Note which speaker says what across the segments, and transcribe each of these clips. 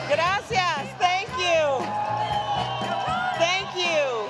Speaker 1: Gracias. Thank you. Thank you.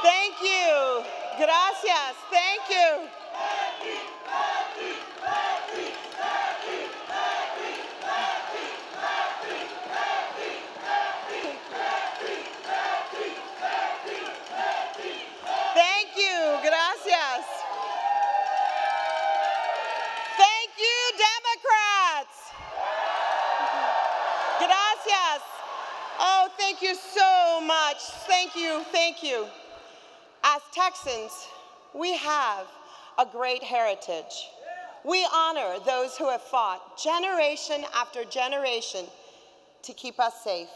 Speaker 1: Thank you. Gracias. Thank you. Thank you. Gracias. Thank you, Democrats. Gracias. Oh, thank you so much. Thank you. Thank you. As Texans, we have a great heritage. We honor those who have fought generation after generation to keep us safe.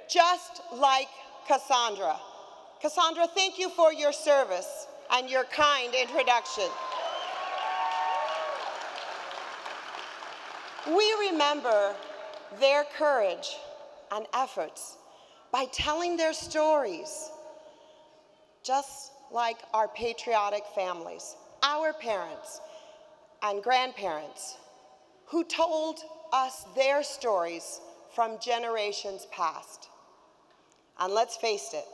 Speaker 1: Just like Cassandra. Cassandra, thank you for your service and your kind introduction. We remember their courage and efforts by telling their stories, just like our patriotic families, our parents and grandparents, who told us their stories from generations past. And let's face it,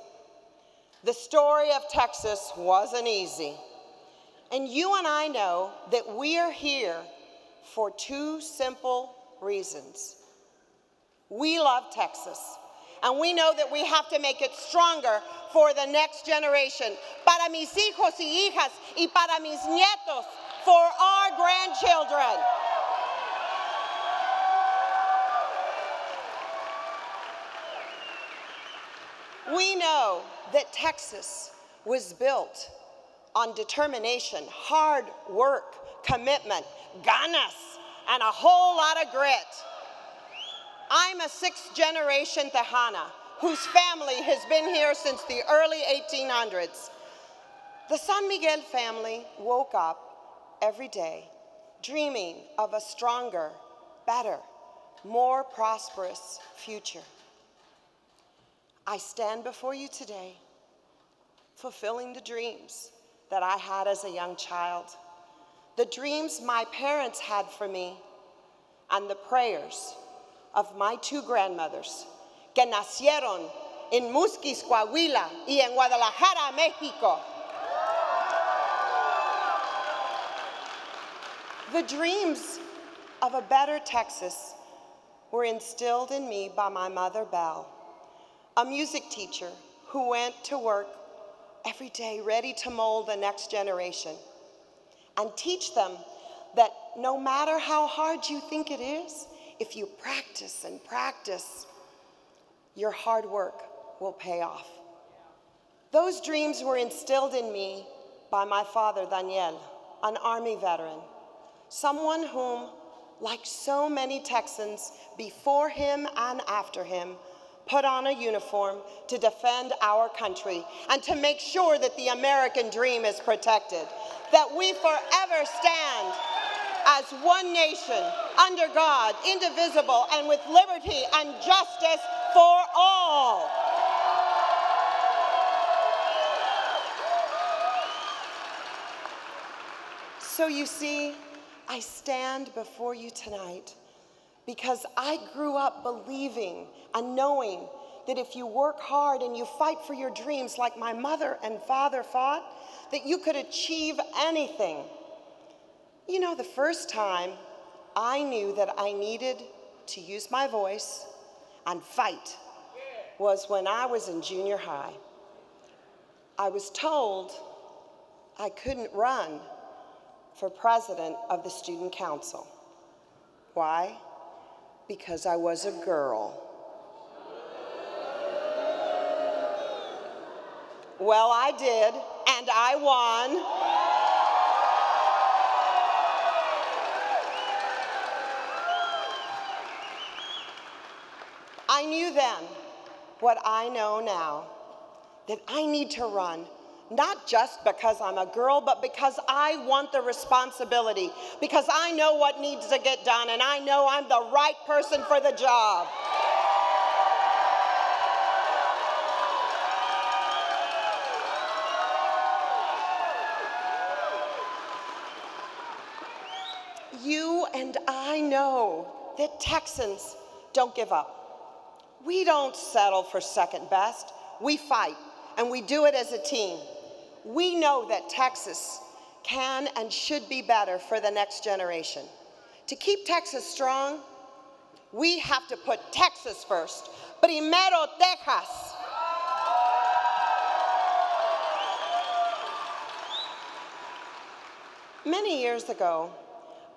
Speaker 1: the story of Texas wasn't easy. And you and I know that we are here for two simple reasons. We love Texas, and we know that we have to make it stronger for the next generation, para mis hijos y hijas y para mis nietos, for our grandchildren. We know that Texas was built on determination, hard work, commitment, ganas, and a whole lot of grit. I'm a sixth-generation Tejana whose family has been here since the early 1800s. The San Miguel family woke up every day dreaming of a stronger, better, more prosperous future. I stand before you today fulfilling the dreams that I had as a young child, the dreams my parents had for me, and the prayers of my two grandmothers que nacieron en Musquis, Coahuila, y en Guadalajara, Mexico. The dreams of a better Texas were instilled in me by my mother, Belle, a music teacher who went to work every day ready to mold the next generation and teach them that no matter how hard you think it is, if you practice and practice, your hard work will pay off. Those dreams were instilled in me by my father, Daniel, an Army veteran, someone whom, like so many Texans before him and after him, put on a uniform to defend our country and to make sure that the American dream is protected, that we forever stand as one nation, under God, indivisible, and with liberty and justice for all. So you see, I stand before you tonight because I grew up believing and knowing that if you work hard and you fight for your dreams like my mother and father fought, that you could achieve anything. You know, the first time I knew that I needed to use my voice and fight was when I was in junior high. I was told I couldn't run for president of the student council. Why? Because I was a girl. Well, I did, and I won. I knew then what I know now, that I need to run, not just because I'm a girl, but because I want the responsibility, because I know what needs to get done, and I know I'm the right person for the job. You and I know that Texans don't give up. We don't settle for second best. We fight, and we do it as a team. We know that Texas can and should be better for the next generation. To keep Texas strong, we have to put Texas first. Primero Texas. Many years ago,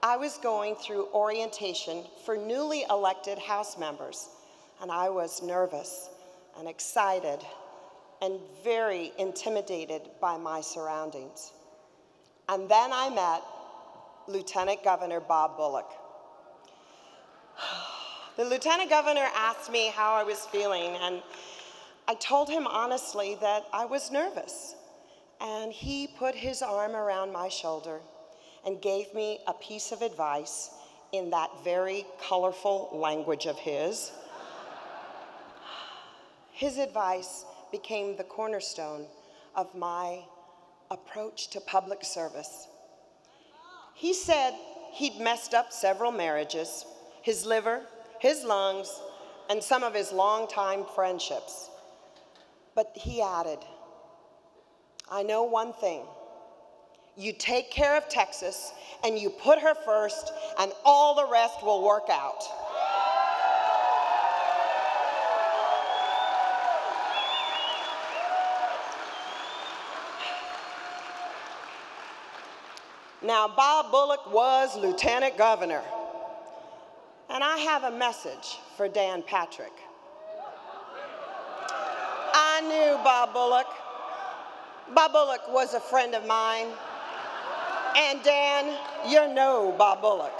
Speaker 1: I was going through orientation for newly elected House members, and I was nervous and excited and very intimidated by my surroundings. And then I met Lieutenant Governor Bob Bullock. The Lieutenant Governor asked me how I was feeling, and I told him honestly that I was nervous. And he put his arm around my shoulder and gave me a piece of advice in that very colorful language of his. His advice became the cornerstone of my approach to public service. He said he'd messed up several marriages, his liver, his lungs, and some of his longtime friendships. But he added, I know one thing. You take care of Texas, and you put her first, and all the rest will work out. Now, Bob Bullock was Lieutenant Governor, and I have a message for Dan Patrick. I knew Bob Bullock. Bob Bullock was a friend of mine. And Dan, you know Bob Bullock.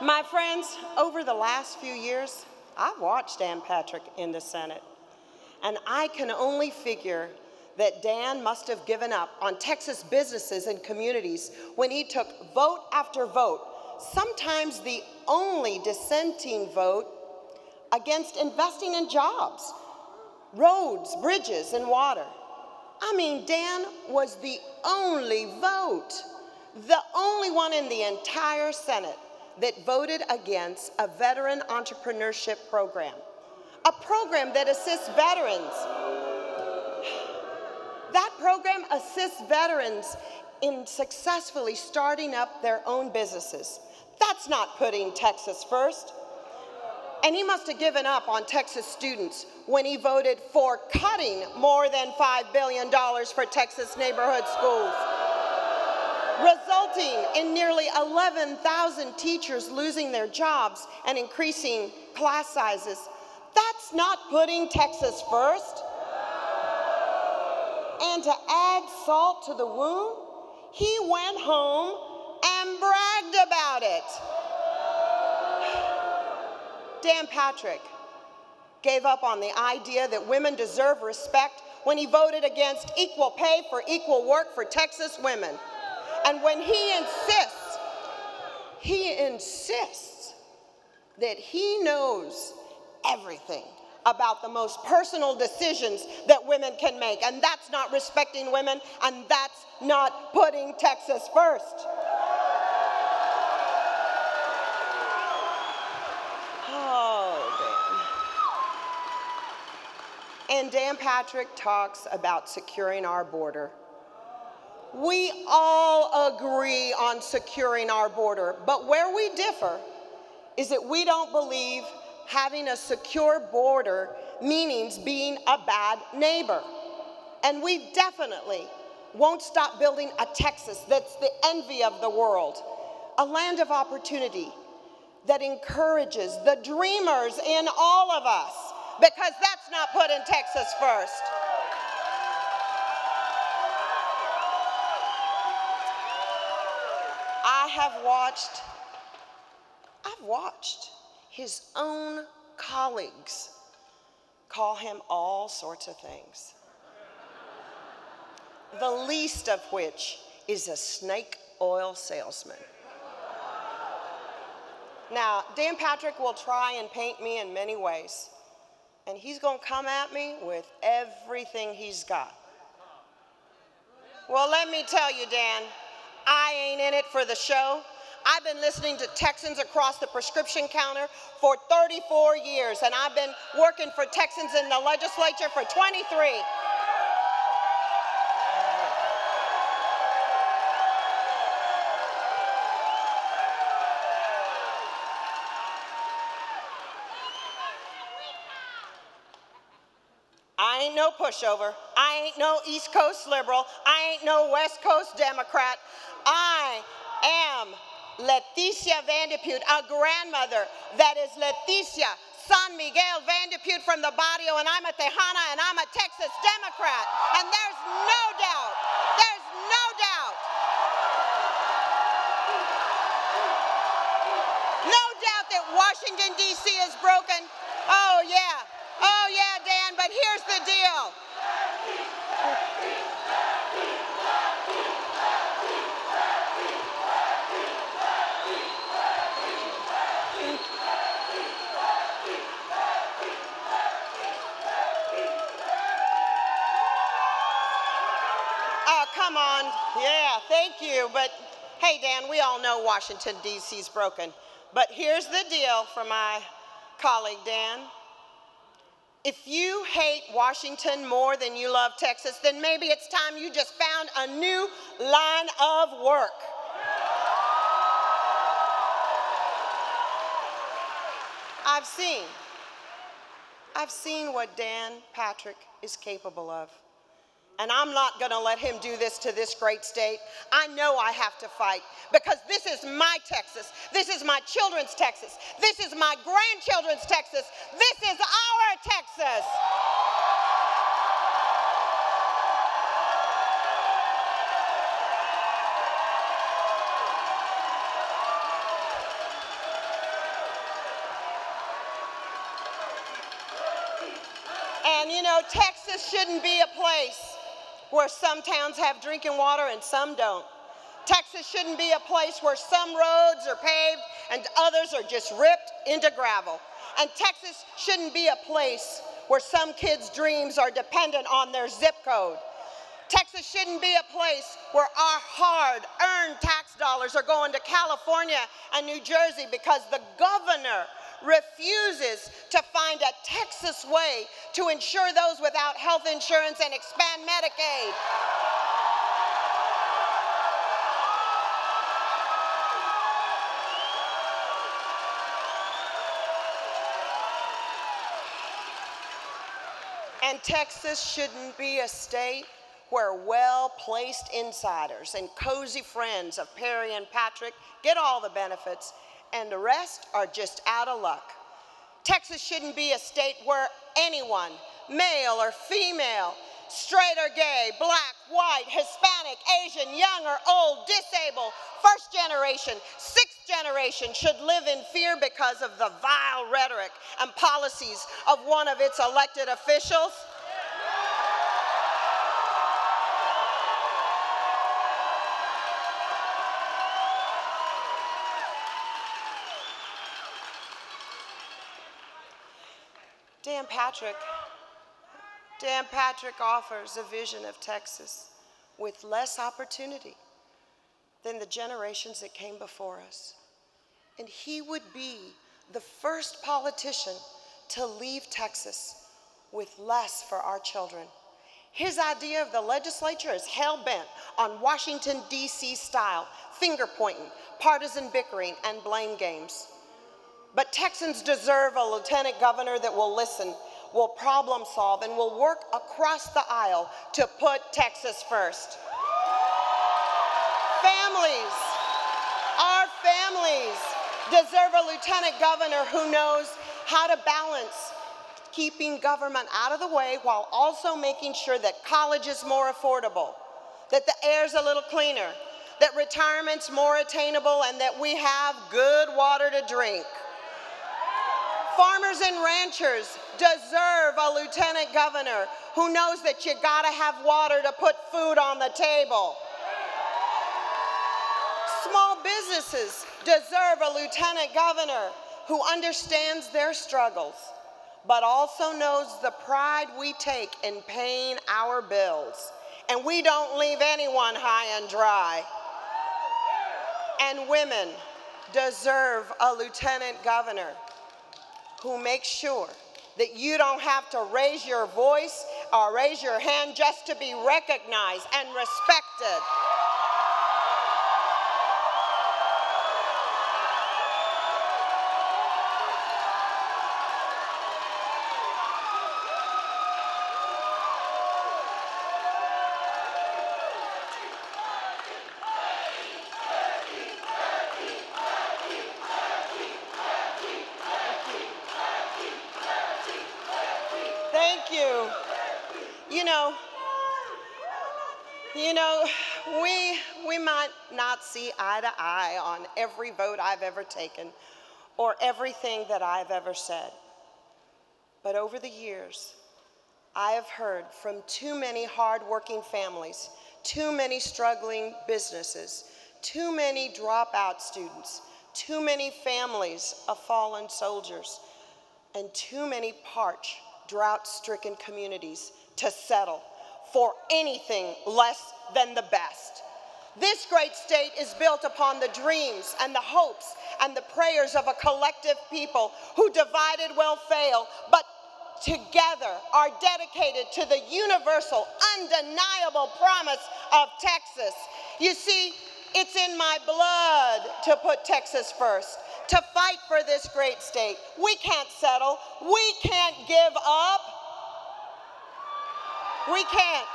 Speaker 1: My friends, over the last few years, I've watched Dan Patrick in the Senate, and I can only figure that Dan must have given up on Texas businesses and communities when he took vote after vote, sometimes the only dissenting vote, against investing in jobs, roads, bridges, and water. I mean, Dan was the only vote, the only one in the entire Senate that voted against a veteran entrepreneurship program, a program that assists veterans. That program assists veterans in successfully starting up their own businesses. That's not putting Texas first. And he must have given up on Texas students when he voted for cutting more than $5 billion for Texas neighborhood schools, resulting in nearly 11,000 teachers losing their jobs and increasing class sizes. That's not putting Texas first. And to add salt to the wound, he went home and bragged about it. Dan Patrick gave up on the idea that women deserve respect when he voted against equal pay for equal work for Texas women. And when he insists that he knows everything about the most personal decisions that women can make, and that's not respecting women, and that's not putting Texas first. Oh, Dan. And Dan Patrick talks about securing our border. We all agree on securing our border, but where we differ is that we don't believe having a secure border means being a bad neighbor. And we definitely won't stop building a Texas that's the envy of the world, a land of opportunity that encourages the dreamers in all of us, because that's not putting Texas first. I've watched his own colleagues call him all sorts of things, the least of which is a snake oil salesman. Now, Dan Patrick will try and paint me in many ways, and he's going to come at me with everything he's got. Well, let me tell you, Dan, I ain't in it for the show. I've been listening to Texans across the prescription counter for 34 years, and I've been working for Texans in the legislature for 23. I ain't no pushover. I ain't no East Coast liberal. I ain't no West Coast Democrat. I am Leticia Van de Putte, a grandmother that is Leticia San Miguel Van de Putte from the barrio, and I'm a Tejana, and I'm a Texas Democrat. And there's no doubt, no doubt that Washington, D.C. is broken. Oh, yeah, Dan, but here's the deal. Oh, come on. Yeah, thank you. But hey, Dan, we all know Washington, D.C. is broken. But here's the deal for my colleague, Dan. If you hate Washington more than you love Texas, then maybe it's time you just found a new line of work. I've seen what Dan Patrick is capable of. And I'm not going to let him do this to this great state. I know I have to fight because this is my Texas. This is my children's Texas. This is my grandchildren's Texas. This is our Texas. And you know, Texas shouldn't be a place where some towns have drinking water and some don't. Texas shouldn't be a place where some roads are paved and others are just ripped into gravel. And Texas shouldn't be a place where some kids' dreams are dependent on their zip code. Texas shouldn't be a place where our hard-earned tax dollars are going to California and New Jersey because the governor refuses to find a Texas way to insure those without health insurance and expand Medicaid. And Texas shouldn't be a state where well-placed insiders and cozy friends of Perry and Patrick get all the benefits and the rest are just out of luck. Texas shouldn't be a state where anyone, male or female, straight or gay, black, white, Hispanic, Asian, young or old, disabled, first generation, sixth generation should live in fear because of the vile rhetoric and policies of one of its elected officials. Dan Patrick offers a vision of Texas with less opportunity than the generations that came before us. And he would be the first politician to leave Texas with less for our children. His idea of the legislature is hell-bent on Washington, D.C. style, finger-pointing, partisan bickering, and blame games. But Texans deserve a lieutenant governor that will listen, will problem solve, and will work across the aisle to put Texas first. Our families deserve a lieutenant governor who knows how to balance keeping government out of the way while also making sure that college is more affordable, that the air's a little cleaner, that retirement's more attainable, and that we have good water to drink. Farmers and ranchers deserve a lieutenant governor who knows that you gotta have water to put food on the table. Kansas's deserve a lieutenant governor who understands their struggles, but also knows the pride we take in paying our bills. And we don't leave anyone high and dry. And women deserve a lieutenant governor who makes sure that you don't have to raise your voice or raise your hand just to be recognized and respected. Thank you. We might not see eye to eye on every vote I've ever taken or everything that I've ever said. But over the years, I have heard from too many hardworking families, too many struggling businesses, too many dropout students, too many families of fallen soldiers, and too many parched, drought-stricken communities to settle for anything less than the best. This great state is built upon the dreams and the hopes and the prayers of a collective people who divided will fail, but together are dedicated to the universal, undeniable promise of Texas. You see, it's in my blood to put Texas first, to fight for this great state. We can't settle. We can't give up. We can't.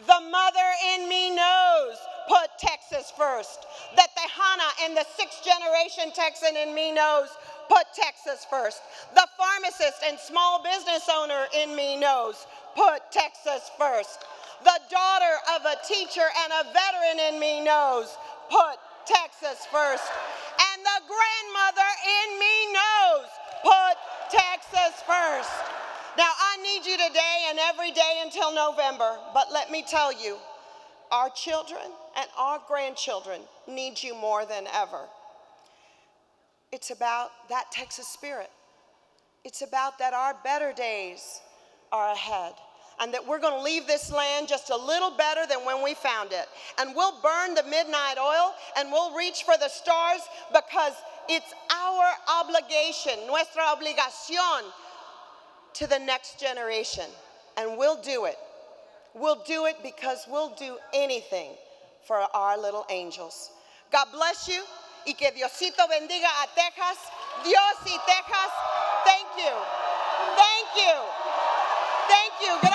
Speaker 1: The mother in me knows put Texas first. The Tejana and the sixth generation Texan in me knows put Texas first. The pharmacist and small business owner in me knows put Texas first. The daughter of a teacher and a veteran in me knows put Texas first. And the grandmother in me knows put Texas first. Now, I need you today and every day until November, but let me tell you, our children and our grandchildren need you more than ever. It's about that Texas spirit. It's about that our better days are ahead, and that we're going to leave this land just a little better than when we found it. And we'll burn the midnight oil, and we'll reach for the stars, because it's our obligation, nuestra obligación, to the next generation. And we'll do it. We'll do it because we'll do anything for our little angels. God bless you, y que Diosito bendiga a Texas. Dios y Texas, thank you. Thank you. Thank you.